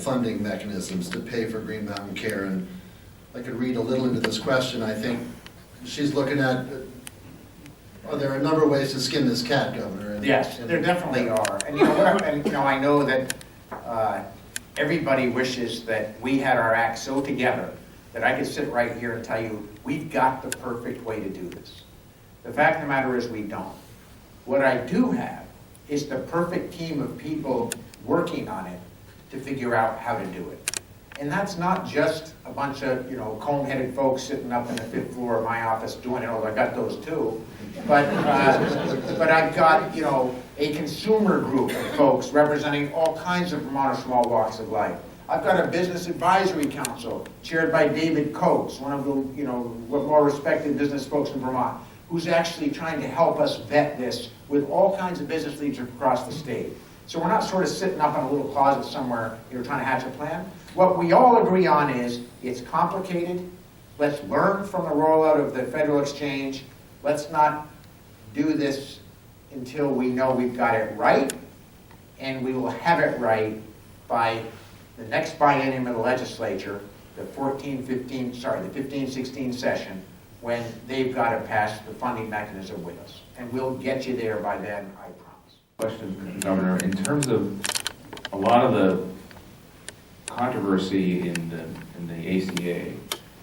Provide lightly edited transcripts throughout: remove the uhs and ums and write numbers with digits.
funding mechanisms to pay for Green Mountain Care. And I could read a little into this question. I think she's looking at, are there a number of ways to skin this cat, Governor? And, yes, there definitely are. And I know that everybody wishes that we had our act so together that I could sit right here and tell you, we've got the perfect way to do this. The fact of the matter is we don't. What I do have is the perfect team of people working on it to figure out how to do it. And that's not just a bunch of, comb-headed folks sitting up in the 5th floor of my office doing it, although I got those too. But I've got, a consumer group of folks representing all kinds of Vermonters from all walks of life. I've got a business advisory council chaired by David Coates, one of the, more respected business folks in Vermont, who's actually trying to help us vet this with all kinds of business leaders across the state. So we're not sort of sitting up in a little closet somewhere, trying to hatch a plan. What we all agree on is it's complicated. Let's learn from the rollout of the federal exchange. Let's not do this until we know we've got it right, and we will have it right by the next biennium of the legislature, the 15-16 session, when they've got to pass the funding mechanism with us. And we'll get you there by then, I promise. Question, Governor. In terms of a lot of the controversy in the ACA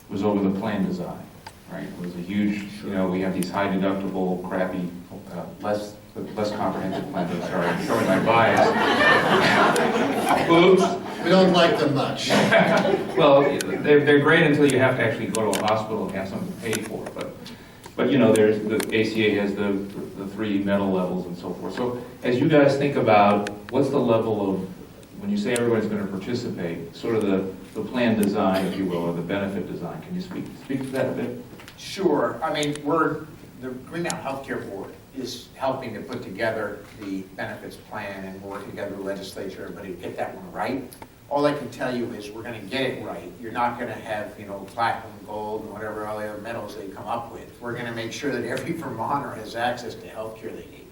was over the plan design, right? It was a huge, we have these high deductible, crappy, less comprehensive plans. I'm sorry, I'm showing my bias. Oops. We don't like them much. Well, they're great until you have to actually go to a hospital and have something paid for. But there's the ACA has the 3 metal levels and so forth. So as you guys think about what's the level of, when you say everybody's going to participate, sort of the plan design, if you will, or the benefit design, can you speak to that a bit? Sure. I mean, the Green Mountain Healthcare Board is helping to put together the benefits plan, and we're working together with the legislature, everybody to get that one right. All I can tell you is we're going to get it right. You're not going to have, platinum, gold, and whatever all the other metals they come up with. We're going to make sure that every Vermonter has access to health care they need.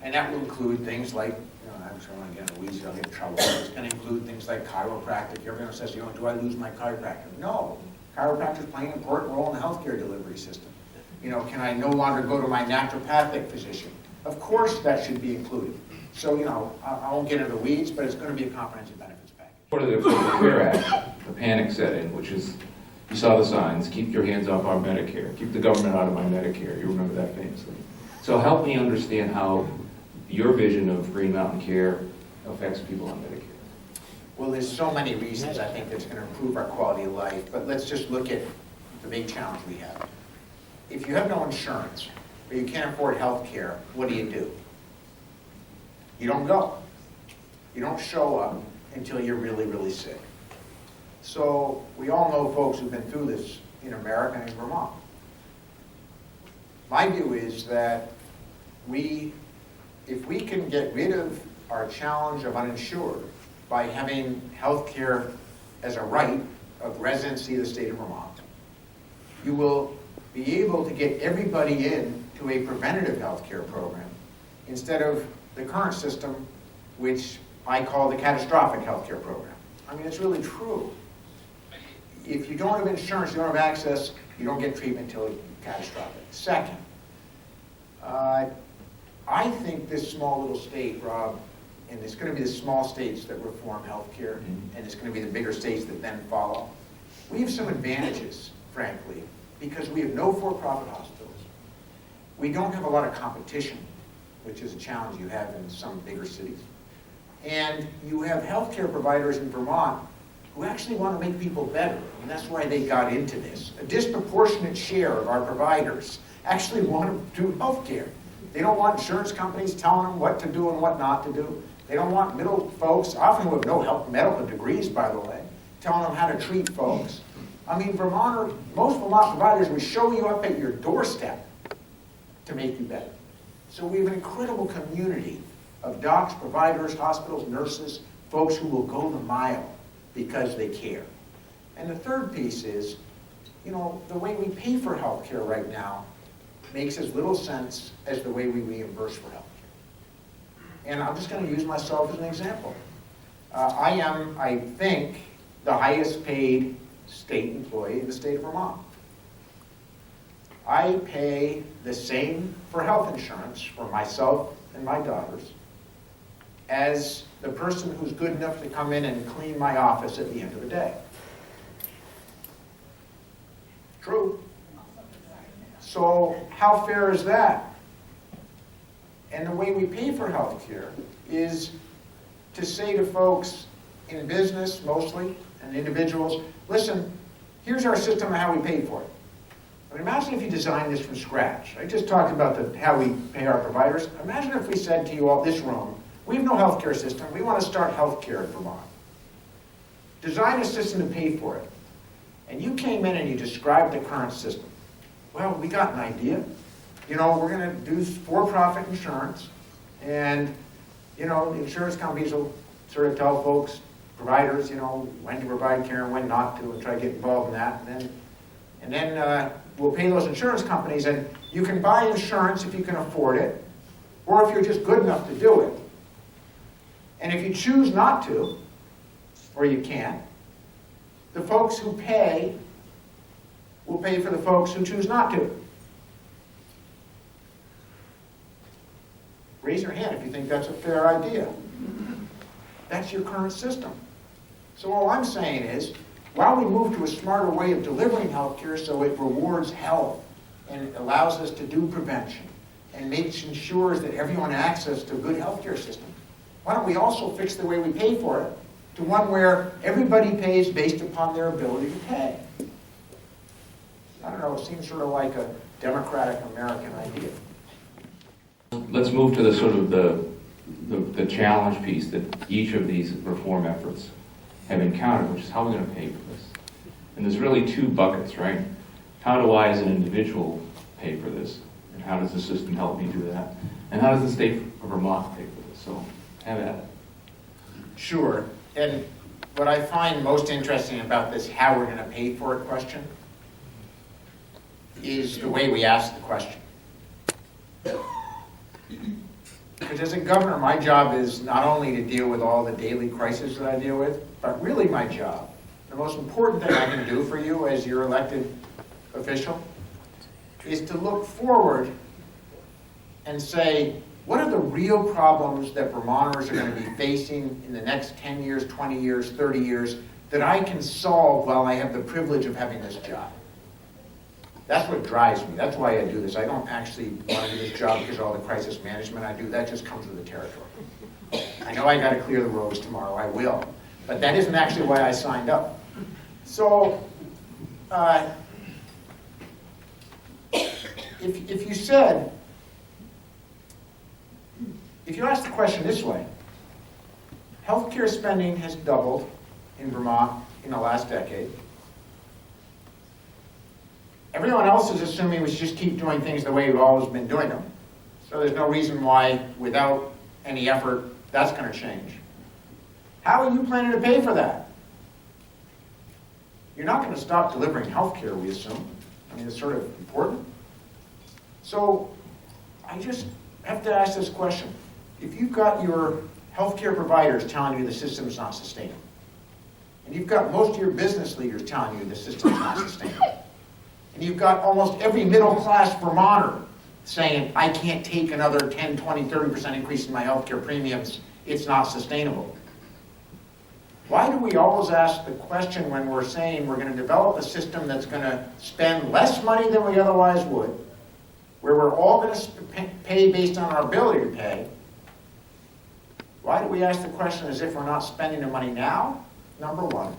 And that will include things like, I'm sure when I get in the weeds, I'll get in trouble. It's going to include things like chiropractic. Everyone says, do I lose my chiropractor? No. Chiropractors play an important role in the healthcare delivery system. Can I no longer go to my naturopathic physician? Of course that should be included. So, I won't get into the weeds, but it's going to be a comprehensive benefits package. Part of the CARE Act, the panic set in, which is, you saw the signs, keep your hands off our Medicare, keep the government out of my Medicare. You remember that famously. So help me understand how your vision of Green Mountain Care affects people on Medicare. Well, there's so many reasons I think that's going to improve our quality of life, but let's just look at the big challenge we have. If you have no insurance, or you can't afford health care, what do? You don't go. You don't show up until you're really, really sick. So we all know folks who've been through this in America and in Vermont. My view is that if we can get rid of our challenge of uninsured by having health care as a right of residency of the state of Vermont, you will be able to get everybody in to a preventative health care program instead of the current system, which I call the catastrophic health care program. I mean, it's really true. If you don't have insurance, you don't have access, you don't get treatment until it's catastrophic. Second, I think this small little state, Rob, and it's going to be the small states that reform healthcare, and it's going to be the bigger states that then follow. We have some advantages, frankly, because we have no for-profit hospitals. We don't have a lot of competition, which is a challenge you have in some bigger cities. And you have healthcare providers in Vermont who actually want to make people better, and that's why they got into this. A disproportionate share of our providers actually want to do healthcare. They don't want insurance companies telling them what to do and what not to do. They don't want middle folks, often who have no medical degrees, by the way, telling them how to treat folks. I mean, most Vermont providers will show you up at your doorstep to make you better. So we have an incredible community of docs, providers, hospitals, nurses, folks who will go the mile because they care. And the third piece is, the way we pay for healthcare right now makes as little sense as the way we reimburse for healthcare. and I'm just going to use myself as an example. I am, I think, the highest paid state employee in the state of Vermont. I pay the same for health insurance for myself and my daughters as the person who's good enough to come in and clean my office at the end of the day. True. So how fair is that? And the way we pay for health care is to say to folks in business mostly, and individuals, listen, here's our system of how we pay for it. I mean, imagine if you designed this from scratch. I just talked about how we pay our providers. Imagine if we said to you all, this room, we have no healthcare system. We want to start healthcare in Vermont. Design a system to pay for it. And you came in and you described the current system. Well, we got an idea. You know, we're going to do for-profit insurance. And, you know, the insurance companies will sort of tell folks, providers, you know, when to provide care and when not to, and try to get involved in that. And then we'll pay those insurance companies, and you can buy insurance if you can afford it, or if you're just good enough to do it. And if you choose not to, or you can't, the folks who pay will pay for the folks who choose not to. Raise your hand if you think that's a fair idea. That's your current system. So all I'm saying is, while we move to a smarter way of delivering healthcare so it rewards health and allows us to do prevention and ensures that everyone has access to a good healthcare system, why don't we also fix the way we pay for it to one where everybody pays based upon their ability to pay? I don't know, it seems sort of like a democratic American idea. Let's move to the sort of the challenge piece that each of these reform efforts have encountered, which is how we're going to pay for this. And there's really two buckets, right? How do I as an individual pay for this? And how does the system help me do that? And how does the state of Vermont pay for this? So have at it. Sure. And what I find most interesting about this how we're going to pay for it question is the way we ask the question. Because as a governor, my job is not only to deal with all the daily crises that I deal with, but really my job, the most important thing I can do for you as your elected official, is to look forward and say, what are the real problems that Vermonters are going to be facing in the next 10 years, 20 years, 30 years that I can solve while I have the privilege of having this job? That's what drives me. That's why I do this. I don't actually want to do this job because of all the crisis management I do. That just comes with the territory. I know I got to clear the roads tomorrow. I will. But that isn't actually why I signed up. So, if you said, if you ask the question this way, healthcare spending has doubled in Vermont in the last decade. Everyone else is assuming we should just keep doing things the way we've always been doing them. So there's no reason why, without any effort, that's going to change. How are you planning to pay for that? You're not going to stop delivering health care, we assume. I mean, it's sort of important. So I just have to ask this question. If you've got your healthcare providers telling you the system's not sustainable, and you've got most of your business leaders telling you the system's not sustainable, and you've got almost every middle-class Vermonter saying, I can't take another 10, 20, 30% increase in my healthcare premiums, it's not sustainable. Why do we always ask the question when we're saying we're going to develop a system that's going to spend less money than we otherwise would, where we're all going to pay based on our ability to pay? Why do we ask the question as if we're not spending the money now, number one?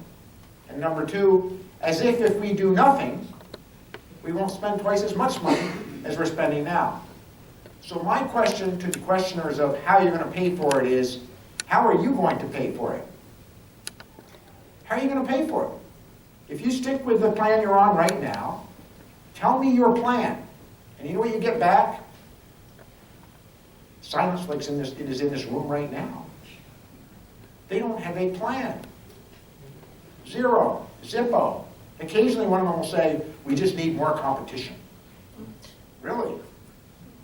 And number two, as if we do nothing, we won't spend twice as much money as we're spending now. So my question to the questioners of how you're going to pay for it is, how are you going to pay for it? How are you going to pay for it? If you stick with the plan you're on right now, tell me your plan. And you know what you get back? Silence like it is in this room right now. They don't have a plan. Zero. Zippo. Occasionally one of them will say, we just need more competition. Really?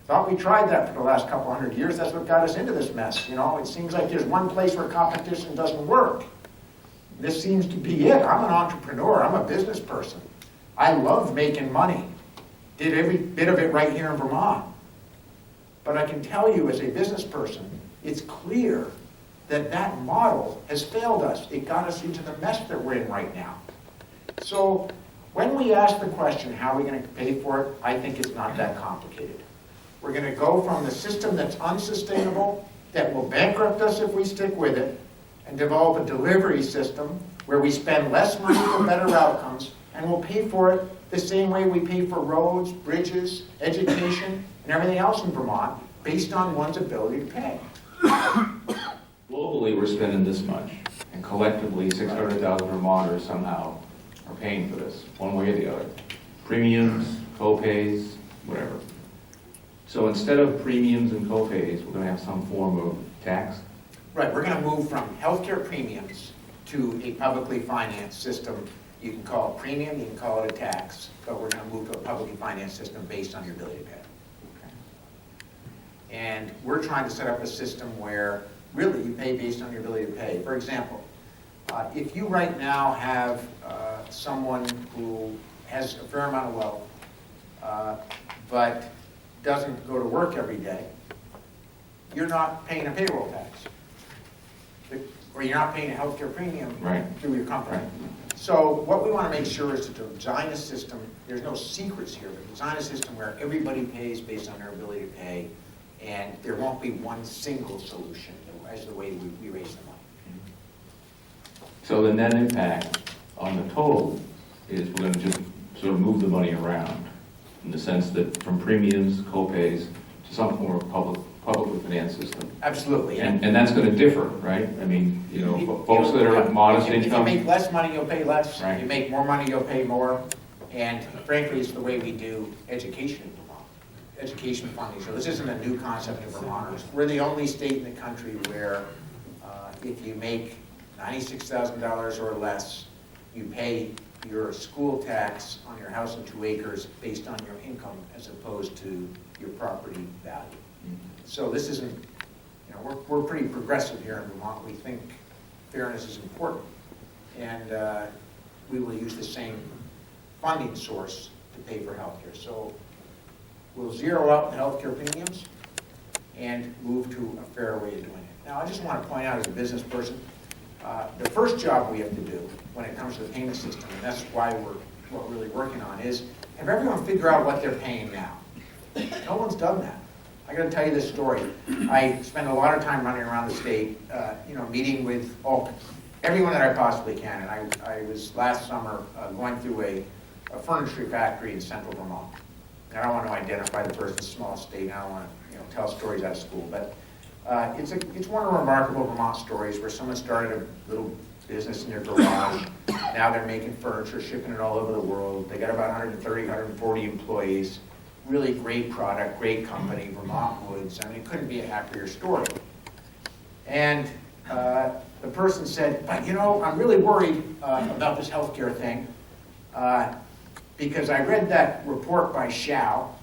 Thought we tried that for the last couple hundred years. That's what got us into this mess. It seems like there's one place where competition doesn't work. This seems to be it. I'm an entrepreneur. I'm a business person. I love making money. Did every bit of it right here in Vermont. But I can tell you as a business person, it's clear that that model has failed us. It got us into the mess that we're in right now. So when we ask the question, how are we going to pay for it, I think it's not that complicated. We're going to go from the system that's unsustainable, that will bankrupt us if we stick with it, and develop a delivery system where we spend less money for better outcomes, and we'll pay for it the same way we pay for roads, bridges, education, and everything else in Vermont, based on one's ability to pay. Globally, we're spending this much, and collectively, 600,000 Vermonters somehow are paying for this, one way or the other. Premiums, co-pays, whatever. So instead of premiums and co-pays, we're going to have some form of tax? Right, we're going to move from healthcare premiums to a publicly financed system. You can call it premium, you can call it a tax, but we're going to move to a publicly financed system based on your ability to pay. And we're trying to set up a system where really you pay based on your ability to pay. For example, if you right now have someone who has a fair amount of wealth, but doesn't go to work every day, you're not paying a payroll tax. Or you're not paying a healthcare premium through your company. Right. So what we want to make sure is to design a system, there's no secrets here, but design a system where everybody pays based on their ability to pay, and there won't be one single solution as the way we raise the money. So the net impact on the total is we're going to just sort of move the money around in the sense that from premiums, co-pays, to some form of publicly financed system. Absolutely. And that's going to differ, right? I mean, folks that are modest income. If you make less money, you'll pay less. Right. If you make more money, you'll pay more. And frankly, it's the way we do education in Vermont. Education funding. So this isn't a new concept in Vermonters. We're the only state in the country where if you make $96,000 or less, you pay your school tax on your house and 2 acres based on your income as opposed to your property value. So this isn't, we're pretty progressive here in Vermont. We think fairness is important. And we will use the same funding source to pay for healthcare. So we'll zero out the healthcare premiums and move to a fair way of doing it. Now, I just want to point out as a business person, the first job we have to do when it comes to the payment system, and that's why we're really working on, is have everyone figure out what they're paying now. No one's done that. I got to tell you this story. I spend a lot of time running around the state, meeting with everyone that I possibly can. And I was last summer going through a furniture factory in central Vermont. And I don't want to identify the person's small state. I don't want to tell stories out of school. But it's one of the remarkable Vermont stories where someone started a little business in their garage. Now they're making furniture, shipping it all over the world. They got about 130, 140 employees. Really great product, great company, Vermont Woods. I mean, it couldn't be a happier story. And the person said, but I'm really worried about this healthcare thing because I read that report by Shao,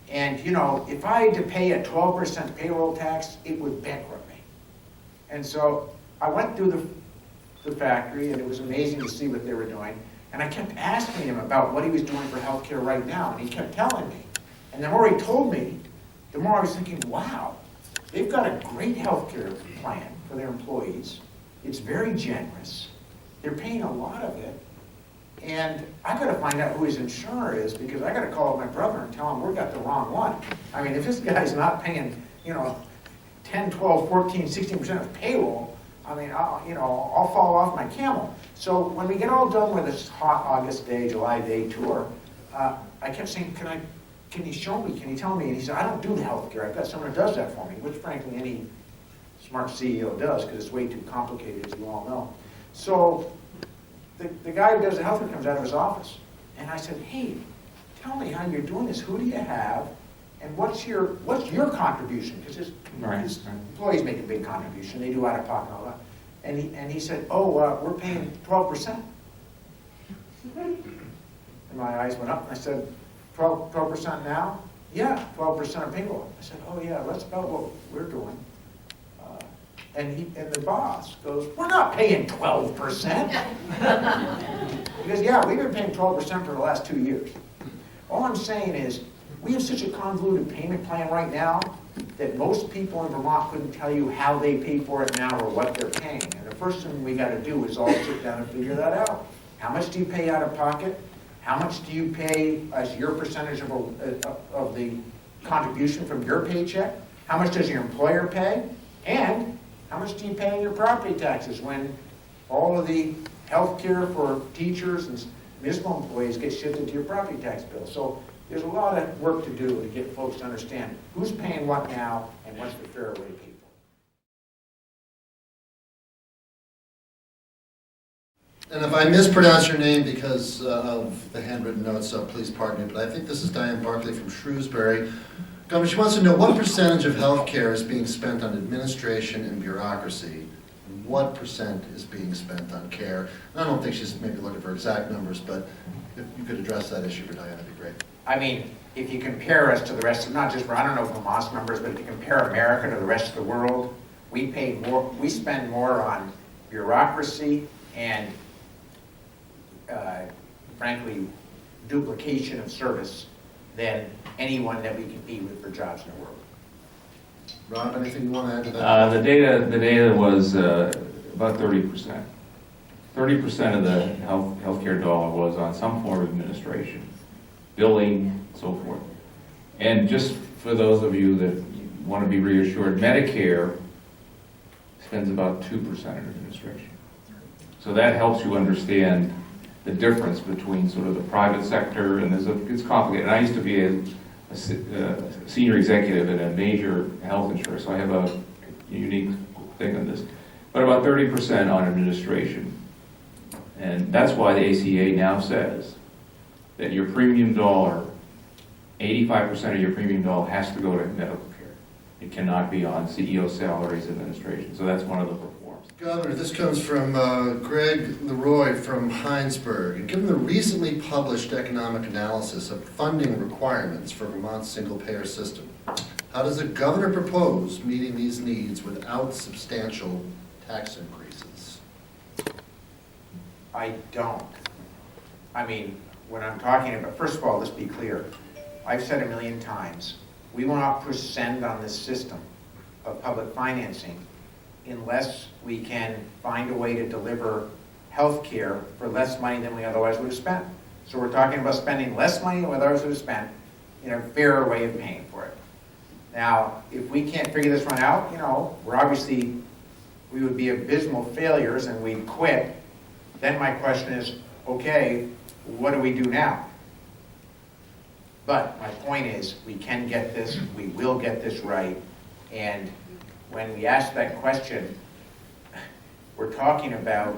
and if I had to pay a 12% payroll tax, it would bankrupt me. And so I went through the factory, and it was amazing to see what they were doing. And I kept asking him about what he was doing for healthcare right now, and he kept telling me. And the more he told me, the more I was thinking, wow, they've got a great healthcare plan for their employees. It's very generous. They're paying a lot of it. And I got to find out who his insurer is because I got to call up my brother and tell him we got the wrong one. I mean, if this guy's not paying, 10, 12, 14, 16% of payroll, I mean, I'll fall off my camel. So when we get all done with this hot August day, July day tour, I kept saying, can you show me? Can you tell me? And he said, I don't do the healthcare. I've got someone who does that for me, which frankly any smart CEO does because it's way too complicated, as you all know. So the guy who does the healthcare comes out of his office. And I said, hey, tell me how you're doing this. Who do you have? And what's your contribution? Because his employees make a big contribution. They do out-of-pocket and all that. And he said, we're paying 12%. And my eyes went up and I said, 12% now? yeah, 12% of payroll. I said, oh yeah, that's about what we're doing. And the boss goes, we're not paying 12%. He goes, yeah, we've been paying 12% for the last 2 years. All I'm saying is, we have such a convoluted payment plan right now that most people in Vermont couldn't tell you how they pay for it now or what they're paying. And the first thing we got to do is all sit down and figure that out. How much do you pay out of pocket? How much do you pay as your percentage of the contribution from your paycheck? How much does your employer pay? And how much do you pay in your property taxes when all of the health care for teachers and municipal employees get shifted to your property tax bill? So there's a lot of work to do to get folks to understand who's paying what now and what's the fair way to pay for it. And if I mispronounce your name because of the handwritten notes, so please pardon me, but I think this is Diane Barkley from Shrewsbury. Governor, she wants to know what percentage of health care is being spent on administration and bureaucracy, and what percent is being spent on care? And I don't think she's maybe looking for exact numbers, but if you could address that issue for Diane, that'd be great. I mean, if you compare us to the rest of, not just for, I don't know Vermont's numbers, but if you compare America to the rest of the world, we spend more on bureaucracy and, frankly, duplication of service than anyone that we compete with for jobs in the world. Rob, anything you want to add to that? The data was about 30%. 30% of the healthcare dollar was on some form of administration, billing, so forth. And just for those of you that want to be reassured, Medicare spends about 2% on administration. So that helps you understand the difference between sort of the private sector and it's complicated. And I used to be a senior executive at a major health insurer, so I have a unique thing on this. But about 30% on administration. And that's why the ACA now says that your premium dollar, 85% of your premium dollar has to go to medical care. It cannot be on CEO salaries administration. So that's one of the reforms. Governor, this comes from Greg Leroy from Heinsberg. And given the recently published economic analysis of funding requirements for Vermont's single-payer system, how does the governor propose meeting these needs without substantial tax increases? I don't. I mean, when I'm talking about, first of all, let's be clear. I've said a million times, we will not push send on this system of public financing unless we can find a way to deliver health care for less money than we otherwise would have spent. So we're talking about spending less money than we otherwise would have spent in a fairer way of paying for it. Now, if we can't figure this one out, we would be abysmal failures and we'd quit. Then my question is, okay, what do we do now? But my point is, we can get this, we will get this right, and when we ask that question, we're talking about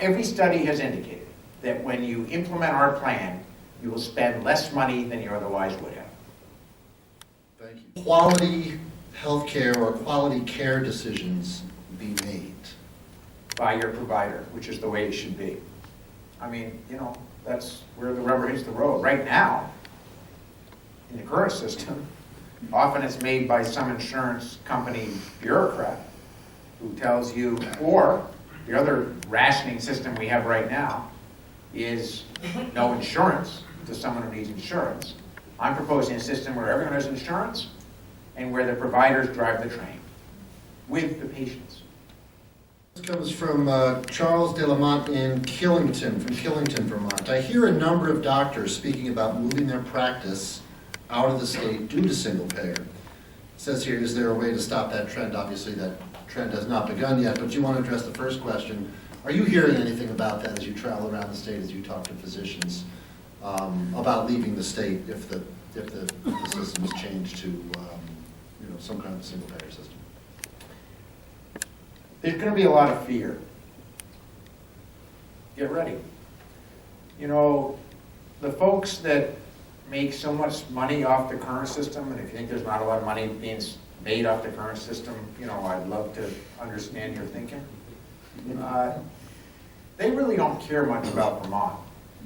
every study has indicated that when you implement our plan, you will spend less money than you otherwise would have. Thank you. Quality health care or quality care decisions be made? By your provider, which is the way it should be. I mean, that's where the rubber hits the road. Right now, in the current system, often it's made by some insurance company bureaucrat who tells you, or the other rationing system we have right now is no insurance to someone who needs insurance. I'm proposing a system where everyone has insurance and where the providers drive the train with the patients. This comes from Charles De Lamont in Killington, Vermont. I hear a number of doctors speaking about moving their practice out of the state due to single payer. It says here, is there a way to stop that trend? Obviously, that trend has not begun yet, but you want to address the first question. Are you hearing anything about that as you travel around the state, as you talk to physicians, about leaving the state if the system is changed to some kind of single payer system? There's going to be a lot of fear. Get ready. The folks that make so much money off the current system, and if you think there's not a lot of money being made off the current system, I'd love to understand your thinking. They really don't care much about Vermont.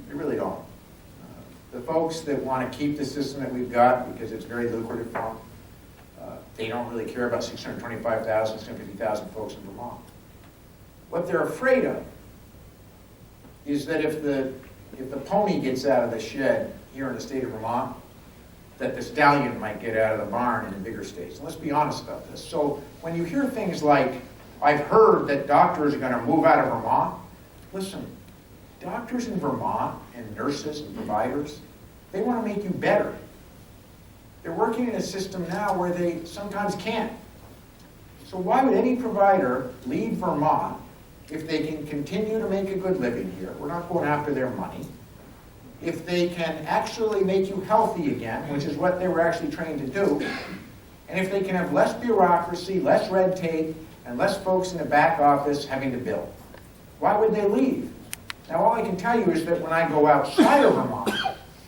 They really don't. The folks that want to keep the system that we've got because it's very lucrative for them, they don't really care about 625,000, 650,000 folks in Vermont. What they're afraid of is that if the pony gets out of the shed here in the state of Vermont, that the stallion might get out of the barn in the bigger states. And let's be honest about this. So when you hear things like, I've heard that doctors are going to move out of Vermont, listen, doctors in Vermont and nurses and providers, they want to make you better. They're working in a system now where they sometimes can't. So why would any provider leave Vermont if they can continue to make a good living here? We're not going after their money. If they can actually make you healthy again, which is what they were actually trained to do, and if they can have less bureaucracy, less red tape, and less folks in the back office having to bill. Why would they leave? Now, all I can tell you is that when I go outside of Vermont,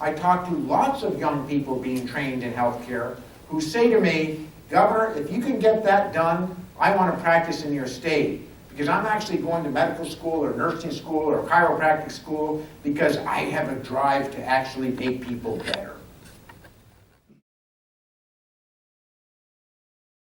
I talk to lots of young people being trained in healthcare who say to me, Governor, if you can get that done, I want to practice in your state. Because I'm actually going to medical school or nursing school or chiropractic school because I have a drive to actually make people better.